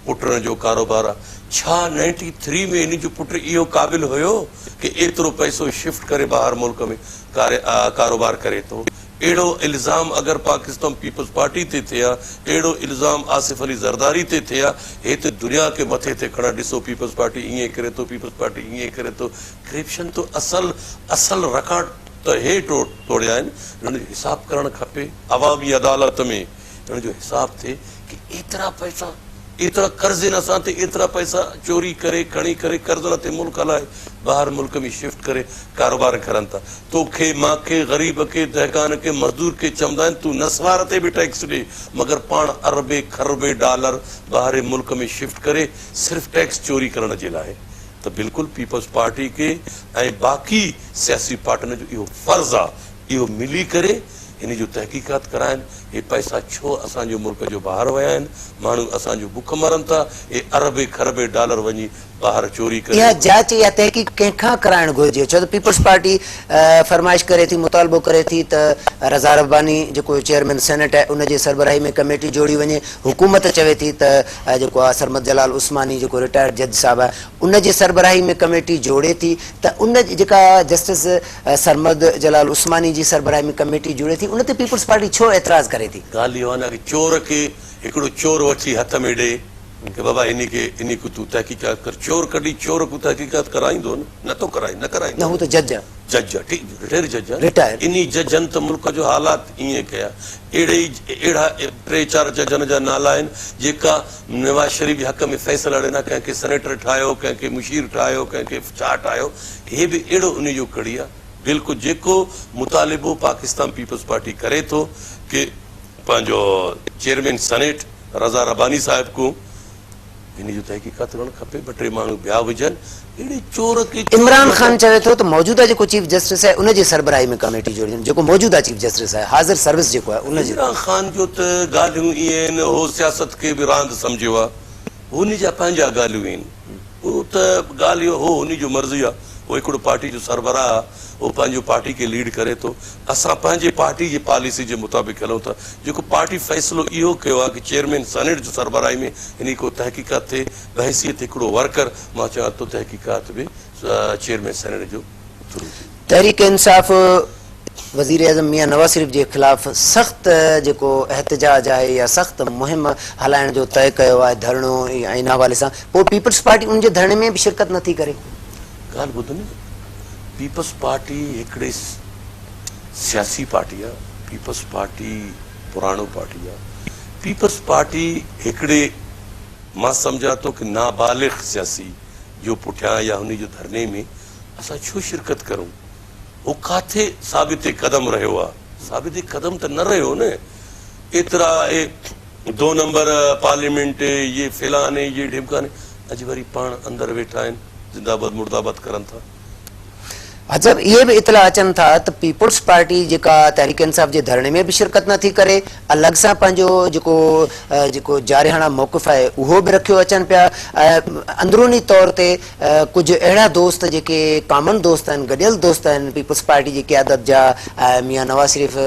पुटण जो कारोबार आहे। छा 93 में इन जो पुट इहो क़ाबिल हुयो कि एतिरो पैसो शिफ्ट करे ॿाहिरि मुल्क में कारोबार करे थो? अहिड़ो इल्ज़ाम अगरि पाकिस्तान पीपल्स पार्टी ते थिया, अहिड़ो इल्ज़ाम आसिफ अली ज़रदारी ते थिया, हे त दुनिया खे मथे ते खणा, ॾिसो पीपल्स पार्टी ईअं करे थो, पीपल्स पार्टी ईअं करे थो। करप्शन तो असल रिकॉर्ड त हे तोड़िया आहिनि। हिन जो हिसाब करणु खपे अवामी अदालत में, हिन जो हिसाब थिए कि एतिरा पैसा, एतिरा कर्ज़नि असां ते एतिरा पैसा चोरी करे खणी करे कर्ज़नि ते मुल्क हलाए ॿाहिरि मुल्क में शिफ्ट करे कारोबार करनि था। तोखे मांखे ग़रीब खे दहकान खे मज़दूर खे चवंदा आहिनि तूं नस्वार ते बि टैक्स ॾे, मगर पाण अरबे खरबे डॉलर ॿाहिरि मुल्क में शिफ्ट करे सिर्फ़ु टैक्स चोरी करण जे लाइ। त बिल्कुलु पीपल्स पार्टी खे ऐं बाक़ी सियासी पार्टियुनि जो इहो फर्ज़ु आहे, इहो मिली करे हिन जो तहक़ीक़ात कराइनि। हे पैसा छो असांजो मुल्क जो ॿाहिरि विया आहिनि, माण्हू असांजो बुख मरनि था, हे अरबे खरबे डॉलर वञी ॿाहिरि चोरी करे। इहा जांच या तहक़ीक़ कंहिंखां कराइण घुरिजे? छो त पीपल्स पार्टी फरमाइश करे थी, मुतालबो करे थी त रज़ा रब्बानी जेको चेयरमैन सेनेट आहे उनजे सरबराही में कमेटी जोड़ी वञे। हुकूमत चवे थी त जेको आहे सरमद जलाल उस्मानी जेको रिटायर्ड जज साहिबु आहे उनजे सरबराही में कमेटी जोड़े थी, त उन जेका जस्टिस सरमद जलाल उस्मानी जी सरबराही में कमेटी जोड़े थी, उन ते पीपल्स पार्टी छो एतिराज़ करे थी? ॻाल्हि इहो आहे न कि चोर खे हिकिड़ो चोर वठी हथ में ॾे कि बाबा इन को तूं तहक़ीक़ात कर। चोर कॾहिं चोर को तहक़ीक़ात कराईंदो न तो कराईंदो न, हू त जज आहे, जज आहे, रिटायर जज आहे। रिटायर इन जजनि त मुल्क जो हालात ईअं कया। अहिड़ा 3-4 जजनि जा नाला आहिनि जेका नवाज़ शरीफ़ जे हक़ में फ़ैसिला ॾिना, कंहिंखे सेनेटर ठाहियो, कंहिंखे मुशीर ठाहियो, कंहिंखे छा ठाहियो। हे बि अहिड़ो उन जो कड़ी आहे। बिल्कुलु जेको मुतालिबो पाकिस्तान पीपल्स पार्टी करे थो कि पंहिंजो चेयरमैन सेनेट रज़ा रब्बानी साहिब को हिन जो तहक़ीक़ात करणु खपे, 2-3 माण्हू ॿिया विझनि। अहिड़े चोर खे इमरान खान चवे थो त मौजूदा जेको चीफ जस्टिस आहे उनजे सरबराही में कमेटी जोड़ियूं, जेको मौजूदा चीफ जस्टिस आहे हाज़िर सर्विस जेको आहे उनजे। इमरान खान जो त ॻाल्हियूं ईअं आहिनि, हो सियासत खे बि रांदि सम्झियो आहे, हुन जा पंहिंजा ॻाल्हियूं आहिनि। उहो त ॻाल्हि इहो हो, हुन जो मर्ज़ी आहे, वो हिकिड़ो पार्टी जो सरबराह आहे, वो पंहिंजो पार्टी खे लीड करे थो। असां पंहिंजे पार्टी जी पॉलिसी जे मुताबिक़ हलूं था। जेको पार्टी फ़ैसिलो इहो कयो आहे कि चेयरमैन सेनेट जो सरबराही में इन को तहक़ीक़ात थिए, बहसीत हिकिड़ो वर्कर, मां चवां थो तहक़ीक़ात बि चेयरमैन सेनेट जो थ्रू। तहरीक इंसाफ़ वज़ीर आज़म मियां नवाज़ शरीफ़ जे ख़िलाफ़ सख़्त जेको एहतजाज आहे या सख़्त मुहिम हलाइण जो तय कयो आहे धरणो ऐं इन हवाले सां, पोइ पीपल्स पार्टी उनजे धरणे में बि शिरकत नथी करे। ॻाल्हि ॿुधो न, पीपल्स पार्टी हिकिड़े सियासी पार्टी आहे, पीपल्स पार्टी पुराणो पार्टी आहे। पीपल्स पार्टी हिकिड़े मां सम्झां थो कि नाबालिग सियासी जो पुठियां या हुन जो धरने में असां छो शिरकत करूं? वो काथे साबित कदम रहियो आहे? साबित कदम त न रहियो न। एतिरा 2 नंबर पार्लियामेंट, ये फैलाने, ये ढिमकाने, अॼु वरी पाण अंदरि वेठा आहिनि, जिंदाबाद मुर्दाबाद करनि था। अच्छा, इहे बि इतला अचनि था त पीपल्स पार्टी जेका तहरीक इंसाफ़ जे धरणे में बि शिरकत नथी करे, अलॻि सां पंहिंजो जेको जारिहाना मौक़िफ़ आहे उहो बि रखियो अचनि पिया। अंदरूनी तौर ते कुझु अहिड़ा दोस्त जेके कॉमन दोस्त आहिनि, गॾियल दोस्त आहिनि पीपल्स पार्टी जी क़यादत जा, मियां नवाज़ शरीफ़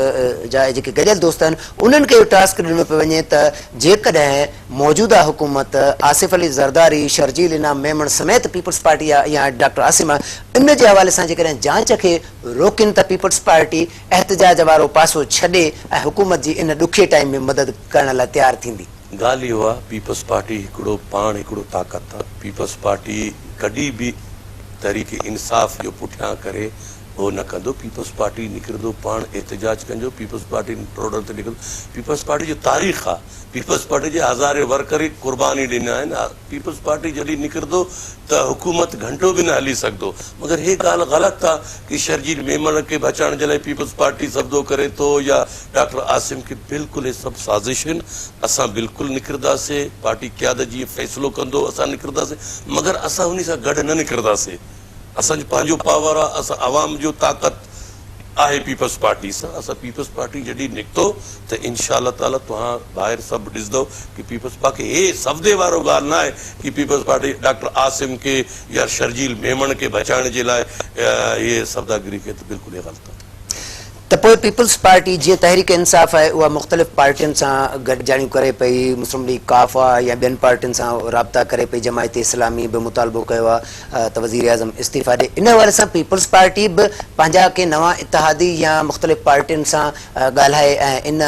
जा जेके गॾियल दोस्त आहिनि, उन्हनि खे टास्क ॾिनो पियो वञे त जेकॾहिं मौजूदा हुकूमत आसिफ अली ज़रदारी, शर्जील इनाम मेमण समेत पीपल्स पार्टी या डॉक्टर आसिम इन जे हवाले सां जेकॾहिं जांच खे रोकिन त पीपल्स पार्टी एहतजाज वारो पासो छॾे ऐं हुकूमत जी इन ॾुखे टाइम में मदद करण लाइ तयारु थींदी। ॻाल्हि इहो आहे, पीपल्स पार्टी हिकिड़ो ताक़त आहे। पीपल्स पार्टी कॾहिं बि तहरीक इंसाफ़ जो पुठियां करे वो न कंदो। पीपल्स पार्टी निकिरंदो, पाण एहतजाज कंदो, पीपल्स पार्टी रोडनि ते निकिरंदो। पीपल्स पार्टी जो तारीख़ आहे, पीपल्स पार्टी जे हज़ारे वर्कर क़ुर्बानी ॾिना आहिनि। पीपल्स पार्टी जॾहिं निकिरंदो त हुकूमत घंटो बि न हली सघंदो। मगर हे ॻाल्हि ग़लति आहे कि शर्जील मेमण खे बचाइण जे लाइ पीपल्स पार्टी सब्दो करे थो या डॉक्टर आसिम खे। बिल्कुलु हे सभु साज़िश आहिनि। असां बिल्कुलु निकिरंदासीं, पार्टी क़यादत जीअं फ़ैसिलो कंदो असां निकिरंदासीं, मगर असां उन सां गॾु न निकिरंदासीं। असांजो पंहिंजो पावर आहे, असां आवाम जो ताक़त आहे पीपल्स पार्टी सां। असां पीपल्स पार्टी जॾहिं निकितो त इंशा अल्लाह ताला तव्हां ॿाहिरि सभु ॾिसंदव कि पीपल्स पार्टी हे सफ़दे वारो ॻाल्हि न आहे कि पीपल्स पार्टी डॉक्टर आसिम खे या शर्जील मेमण खे बचाइण जे लाइ इहे सफ़दागिरी खे, त बिल्कुलु ग़लति आहे। त पोइ पीपल्स पार्टी जीअं तहरीक इंसाफ़ आहे उहा मुख़्तलिफ़ पार्टियुनि सां गॾिजाणियूं करे पई, मुस्लिम लीग काफ़ आहे या ॿियनि पार्टियुनि सां राब्ता करे पई, जमायत इस्लामी बि मुतालबो कयो आहे त वज़ीर आज़म इस्तीफ़ा ॾे। इन हवाले सां पीपल्स पार्टी बि पंहिंजा के नवां इतिहादी या मुख़्तलिफ़ पार्टियुनि सां ॻाल्हाए ऐं इन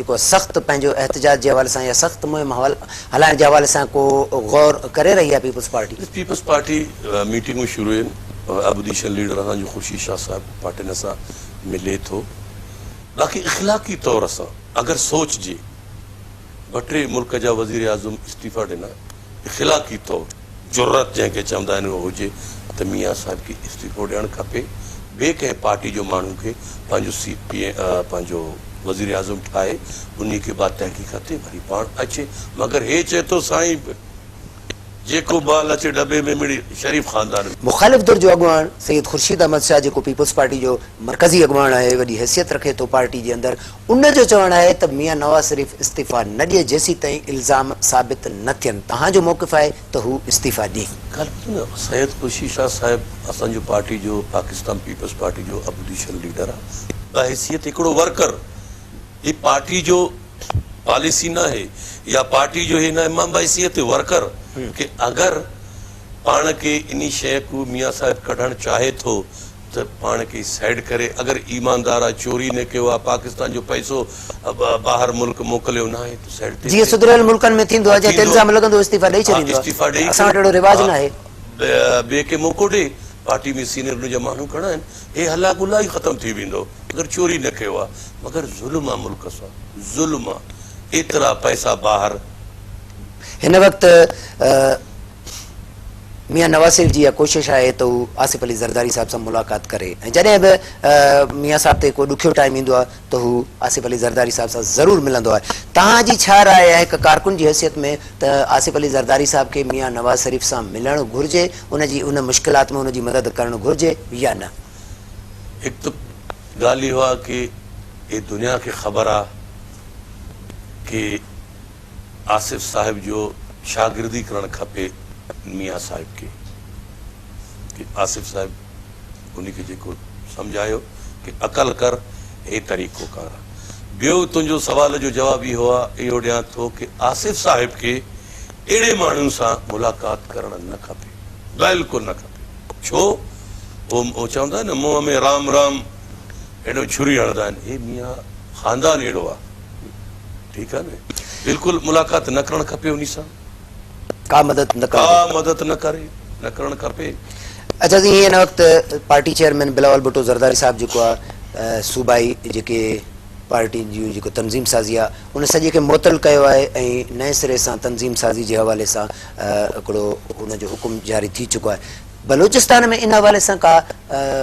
जेको सख़्तु पंहिंजो एहतजाज जे हवाले सां या सख़्तु मुहिम हलाइण जे हवाले सां को गौर करे रही आहे पीपल्स पार्टी? पीपल्स पार्टी मीटिंगूं शुरू आहिनि, अपोजिशन लीडर असांजो ख़ुर्शीद शाह साहिबु पार्टियुनि सां मिले थो। बाक़ी इख़लाक़ी तौर सां अगरि सोचिजे ॿ टे मुल्क जा वज़ीर आज़म इस्तीफ़ा ॾिना, इख़लाक़ी तौर जुर्रत जंहिंखे चवंदा आहिनि उहो हुजे त मियां साहिब खे इस्तीफ़ो ॾियणु खपे, ॿिए कंहिं पार्टी जो माण्हू खे पंहिंजो वज़ीर आज़म ठाहे उन खे बाद तहक़ीक़ात ते वरी पाण अचे। मगर हे चए थो साईं जेको बाल अचे डबे में मिड़ी शरीफ़ ख़ानदान। मुखालिफ़ दर जो अॻुवाण सैयद ख़ुर्शीद अहमद शाह जेको पीपल्स पार्टी जो मरकज़ी अॻुवाण आहे, वॾी हैसियत रखे थो पार्टी जे अंदरि, उन जो चवणु आहे त मियां नवाज़ शरीफ़ इस्तीफ़ा न ॾिए जेसीं ताईं इल्ज़ाम साबित न थियनि। तव्हांजो मौक़िफ़ आहे त हू इस्तीफ़ा ॾिए? सैयद ख़ुर्शीद शाह साहिबु असांजो पार्टी जो पाकिस्तान पीपल्स पार्टी जो अपोजिशन लीडर आहे, बहैसियत हिकिड़ो वर्कर। ही पार्टी जो पॉलिसी न आहे या पार्टी जो ही न आहे, मां बहैसियत वर्कर कि अगरि पाण खे इन शइ को मियां साहिब कढणु चाहे थो त पाण खे साइड करे, अगरि ईमानदार आहे, चोरी न कयो आहे, पाकिस्तान जो पैसो ॿाहिरि मुल्क मोकिलियो न आहे त साइड ते। जीअं सुधरियल मुल्कनि में थींदो आहे, जंहिं ते इल्ज़ाम लॻंदो इस्तीफ़ा ॾेई छॾींदो आहे। इस्तीफ़ा ॾेई असां वटि अहिड़ो रिवाज न आहे। ॿिए खे मौक़ो ॾे, पार्टी में सीनियर हुनजा माण्हू खड़ा आहिनि, हे हला गुला ई ख़तमु थी वेंदो अगरि चोरी न कयो आहे। मगर ज़ुल्म आहे मुल्क सां, ज़ुल्म आहे, एतिरा पैसा ॿाहिरि। हिन वक़्तु मियां नवाज़ शरीफ़ जी इहा कोशिशि आहे त हू आसिफ़ अली ज़रदारी साहिब सां मुलाक़ात करे, ऐं जॾहिं बि मियां साहिब ते को ॾुखियो टाइम ईंदो आहे त हू आसिफ़ अली ज़रदारी साहिब सां ज़रूरु मिलंदो आहे। तव्हांजी छा राय आहे हिकु कारकुन जी हैसियत में त आसिफ़ अली ज़रदारी साहिब खे मियां नवाज़ शरीफ़ सां मिलणु घुरिजे, उन मुश्किलात में उनजी मदद करणु घुरिजे या न? हिकु त ॻाल्हि इहो आहे कि ये दुनिया खे ख़बर आहे कि आसिफ़ साहिब जो शागिर्दी करणु खपे मियां साहिब खे, कि आसिफ़ साहिब उनखे जेको सम्झायो कि अकल कर, हे तरीक़ो कार आहे। ॿियो तुंहिंजो सुवाल जो जवाबु इहो आहे, इहो ॾियां थो कि आसिफ़ साहिब खे अहिड़े माण्हुनि सां मुलाक़ात करणु न खपे, बिल्कुलु न खपे। छो? उहो चवंदा आहिनि न मुंहं में राम राम एॾो छुरी हणंदा आहिनि, हे मियां ख़ानदान अहिड़ो आहे, ठीकु आहे न, बिल्कुलु मुलाक़ात न करणु खपे उन सां, का मदद न करणु खपे। अच्छा जी, हिन वक़्तु पार्टी चेयरमैन बिलावल भुट्टो ज़रदारी साहिब जेको आहे सूबाई जेके पार्टी जी जेको तनज़ीम साज़ी आहे उन सॼे खे मुअतल कयो आहे ऐं नए सिरे सां तनज़ीम साज़ी जे हवाले सां हिकिड़ो हुनजो हुकुम जारी थी चुको आहे। बलूचिस्तान में इन हवाले सां का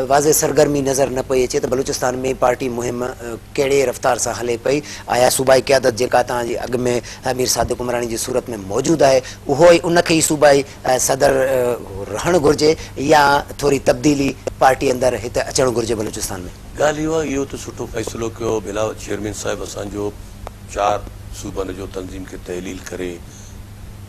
वाज़े सरगर्मी नज़र न पई अचे त बलूचिस्तान में पार्टी मुहिम कहिड़े रफ़्तार सां हले पई? आया सूबाई क़यादत जेका तव्हांजे अॻु में मीर सादिक उमरानी जी सूरत में मौजूदु आहे उहो ई उनखे ई सूबाई सदर रहणु घुरिजे या थोरी तब्दीली पार्टी अंदरि हिते अचणु घुरिजे बलूचिस्तान में? ॻाल्हि इहो आहे, इहो त सुठो फ़ैसिलो कयो बिलावल चेयरमैन साहिबु असांजो 4 सूबनि जो तनज़ीम खे तहलील करे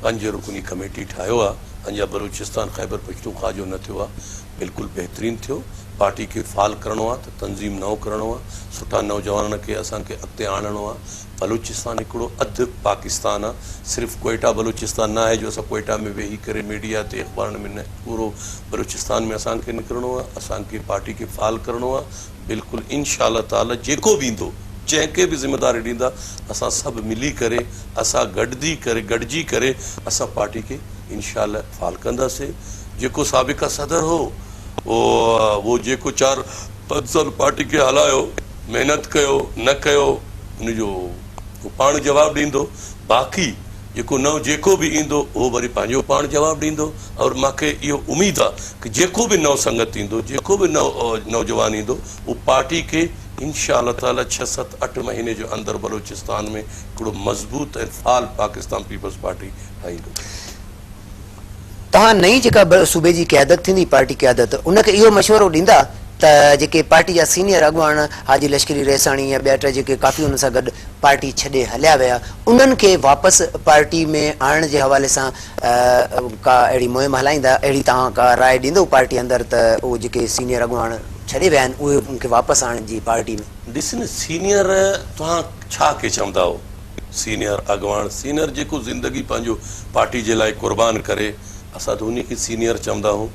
5 रुकनी कमेटी ठाहियो आहे। अञा बलूचिस्तान ख़ैबर पख्तूनख्वा जो न थियो आहे, बिल्कुलु बहितरीनु थियो। पार्टी खे फ़ाल करिणो आहे त तनज़ीम नओं करिणो आहे, सुठा नौजवाननि खे असांखे अॻिते आणिणो आहे। बलूचिस्तान हिकिड़ो अधु पाकिस्तान आहे, सिर्फ़ु कोयटा बलूचिस्तान न आहे जो असां कोयटा में वेही करे मीडिया ते अख़बारनि में न, पूरो बलूचिस्तान में असांखे निकिरणो आहे, असांखे पार्टी खे फ़ाल करिणो आहे। बिल्कुलु इंशाअल्लाह ताला जेको बि ईंदो, जंहिंखे बि ज़िम्मेदारी ॾींदा, असां सभु मिली करे, असां गॾिजी करे असां पार्टी खे इंशाअल्लाह फ़ाल कंदासीं। जेको साबिक़ा सदर हो वो जेको 4-5 साल पार्टी खे हलायो, महिनत कयो न कयो, उनजो पाण जवाबु ॾींदो। बाक़ी जेको बि ईंदो उहो वरी पंहिंजो पाण जवाबु ॾींदो। और मूंखे इहो उमेदु आहे कि जेको बि नओं संगत ईंदो, जेको बि नौजवान ईंदो, उहो पार्टी खे इंशाअल्लाह ताला 6-7-8 महीने जो अंदरि बलूचिस्तान में हिकिड़ो मज़बूत ऐं फ़ाल पाकिस्तान पीपल्स पार्टी ठाहींदो। तव्हां नई जेका सूबे जी क़यादत थींदी, पार्टी क़यादत, उनखे इहो मशवरो ॾींदा त जेके पार्टी जा सीनियर अॻुवान हाजी लश्करी रेसाणी या ॿिया टे जेके काफ़ी हुन सां गॾु पार्टी छॾे हलिया विया, उन्हनि खे वापसि पार्टी में आणण जे हवाले सां का अहिड़ी मुहिम हलाईंदा? अहिड़ी तव्हां का राय ॾींदो पार्टी अंदरि त उहे जेके सीनियर अॻुवान छॾे विया आहिनि उहे उनखे वापसि आणण जी पार्टी में? ॾिस न, सीनियर तव्हां छा के चवंदा हो? सीनियर अॻवान, सीनियर जेको ज़िंदगी पंहिंजो पार्टी जे लाइ क़ुर्बान करे, असां त उन खे सीनियर चवंदा आहियूं।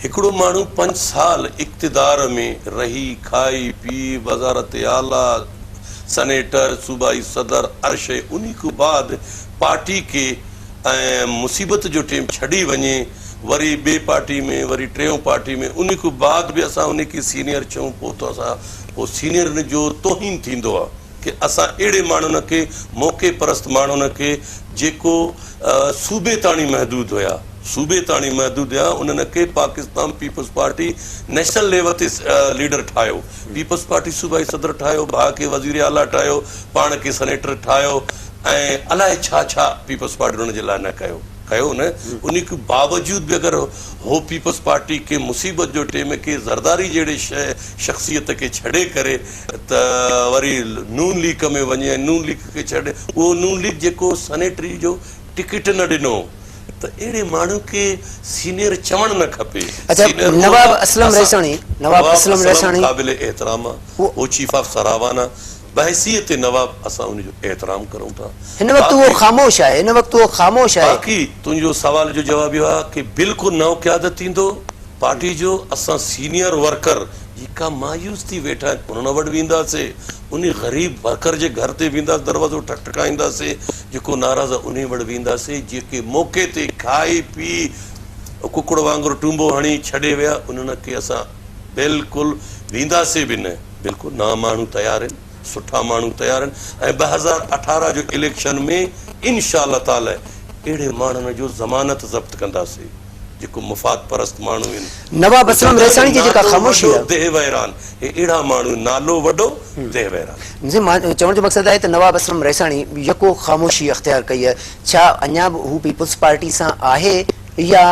हिकिड़ो माण्हू 5 साल इक़्तिदार में रही खाई पी वज़ारत आला सनेटर सूबाई सदर अर्शे, उन खां बाद पार्टी के मुसीबत जो टाइम छॾी वञे, वरी ॿिए पार्टी में, वरी टियों पार्टी में, उन खां बाद बि असां उन खे सीनियर चऊं, पोइ त असां पोइ सीनियर जो तोहीन थींदो आहे कि असां अहिड़े माण्हुनि खे, मौक़े परस्त माण्हुनि खे जेको सूबे ताणी महदूद हुया, सूबे ताणी महदूद हुया, उन्हनि खे पाकिस्तान पीपल्स पार्टी नेशनल लेवल ते लीडर ठाहियो, पीपल्स पार्टी सूबाई सदर ठाहियो, भाउ खे वज़ीर आला ठाहियो, पाण खे सनेटर ठाहियो, ऐं अलाए छा छा पीपल्स पार्टी हुन जे लाइ न कयो न। उन खां बावजूद बि अगरि हो पीपल्स पार्टी के मुसीबत जो टाइम के ज़रदारी जहिड़े शख़्सियत खे छॾे करे त वरी नून लीग में वञे, नून लीग खे छॾे, उहो नून लीग जेको सनेटरी जो टिकट न ॾिनो, त अहिड़े माण्हू खे सीनियर चवणु न खपे। नवाब असलम रेसाणी क़ाबिल एहतराम आहे, उहो चीफ ऑफ सरावाना बहसीयत नवाब, असां उनजो एहतराम करूं था। हिन वक्त वो ख़ामोश आहे, हिन वक्त वो ख़ामोश आहे। बाक़ी तुंहिंजो सवाल जो जवाब इहो आहे कि बिल्कुलु नओं क़यादत थींदो पार्टी जो, असां सीनियर वर्कर जेका मायूस थी वेठा आहिनि उन्हनि वटि वेंदासीं, उन ग़रीब वर्कर जे घर ते वेंदासीं, दरवाज़ो ठकठकाईंदासीं, जेको नाराज़ आहे उन वटि वेंदासीं, जेके मौक़े ते खाई पी कुकड़ वांगुरु टूंबो हणी छॾे विया, उन्हनि खे असां बिल्कुलु वेंदासीं बि न। बिल्कुलु नवां माण्हू तयारु आहिनि, सुठा माण्हू तयारु आहिनि, ऐं 2018 जो इलेक्शन में इंशाअल्लाह ताला अहिड़े माण्हुनि जो ज़मानत ज़ब्त कंदासीं जेको मुफ़ाद परस्त माण्हू आहिनि। नवाब असलम रेसाणी जी जेका ख़ामोशी आहे, देह वैरान, हे अहिड़ा माण्हू, नालो वॾो देह वैरान। जी मां चवण जो मक़सदु आहे त नवाब असलम रेसाणी यको ख़ामोशी अख़्तियार कई आहे, छा अञा बि हू पीपल्स पार्टी सां आहे या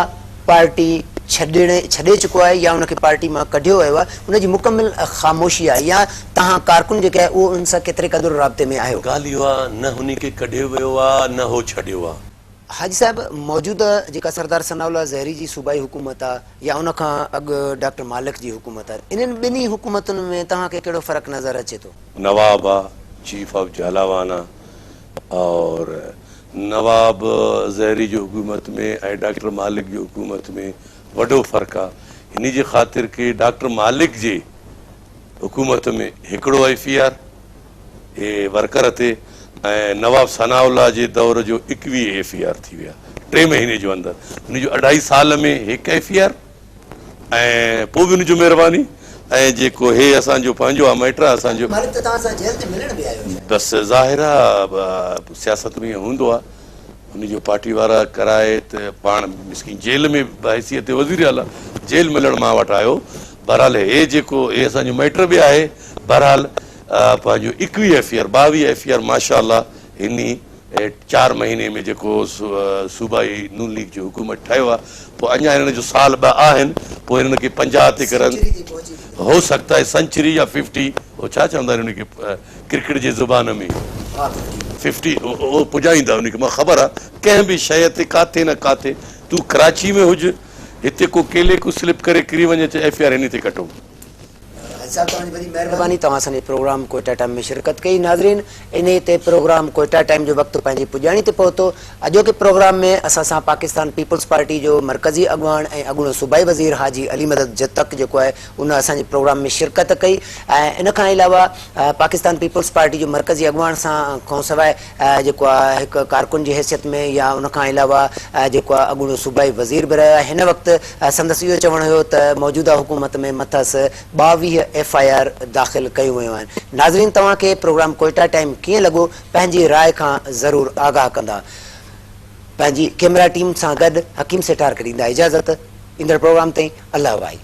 पार्टी छॾे चुको आहे या उनखे पार्टी मां कढियो वियो आहे, उनजी मुकमिल ख़ामोशी आहे, या तव्हां कारकुन जेके आहे उहो उन सां केतिरे क़दुरु राब्ते में आहियो? ॻाल्हि इहो आहे, न हुन खे कढियो वियो आहे न हो छॾियो आहे। हाजी साहब, मौजूदा जेका सरदार सनाउल्लाह ज़हरी जी सूबाई हुकूमत आहे या उनखां अॻु डॉक्टर मालिक जी हुकूमत आहे, इन्हनि ॿिन्ही हुकूमतुनि में तव्हांखे कहिड़ो फ़र्क़ु नज़र अचे थो? नवाब आहे, चीफ ऑफ जलावान आहे, और नवाब ज़हरी जी हुकूमत में ऐं डॉक्टर मालिक जी हुकूमत में वॾो फ़र्क़ु आहे। इन जे ख़ातिर के डॉक्टर मालिक जे हुकूमत में हिकिड़ो IFR हे वर्कर ते, ऐं नवाब सनाउल्लाह जे दौर जो 21 IFR थी विया 3 महीने जो अंदरि। उन जो 2.5 साल में हिकु IFR, ऐं पोइ बि उनजो महिरबानी, ऐं जेको हे असांजो पंहिंजो आहे मैटर असांजो, बसि ज़ाहिर आहे सियासत में हूंदो आहे, उनजो पार्टी वारा कराए त पाण मिसकिन जेल में बहसीयत वज़ीर आला जेल मिलण मां वटि आयो। बहरहाल हे जेको हे असांजो मैटर बि आहे, बहरहाल पंहिंजो 21 IFR 22 IFR माशाअल्लाह हिन 4 महीने में जेको सूबाई नून लीग जो हुकूमत ठाहियो आहे, पोइ अञा हिननि जो साल 2 आहिनि, पोइ हिननि खे 50 ते करनि, हो सकता है सेंचुरी या 50, हो छा चवंदा आहिनि उनखे क्रिकेट जे ज़ुबान में 50 उहो पुॼाईंदा उनखे। मां ख़बर आहे कंहिं बि शइ ते काथे न काथे, तूं कराची में हुज, हिते को केले को स्लिप करे किरी वञे त IFR हिन ते कटो। साहब तव्हांजी वॾी महिरबानी, तव्हां असांजे प्रोग्राम कोयटा टाइम में शिरकत कई। नाज़रीन, इन ते प्रोग्राम कोयटा टाइम जो वक़्तु पंहिंजी पुॼाणी ते पहुतो। अॼोके प्रोग्राम में असां सां पाकिस्तान पीपल्स पार्टी जो मरकज़ी अॻवान ऐं अॻूणो सूबाई वज़ीर हाजी अली मदद जतक जेको आहे उन असांजे प्रोग्राम में शिरकत कई, ऐं इन खां अलावा पाकिस्तान पीपल्स पार्टी जो मरकज़ी अॻवान सां खां सवाइ जेको आहे हिकु कारकुन जी हैसियत में या उन खां अलावा जेको आहे अॻूणो सूबाई वज़ीर बि रहियो आहे। हिन वक़्तु संदसि इहो चवणु हुयो त मौजूदा हुकूमत में मथसि 22 FIR दाख़िल कयूं वियूं आहिनि। नाज़रीन, तव्हांखे प्रोग्राम कोयटा टाइम कीअं लॻो, पंहिंजी राय खां ज़रूरु आगाह कंदा। पंहिंजी कैमरा टीम सां गॾु हकीम सेठार खे ॾींदा इजाज़त। ईंदड़ प्रोग्राम ताईं अल्लाह वाही।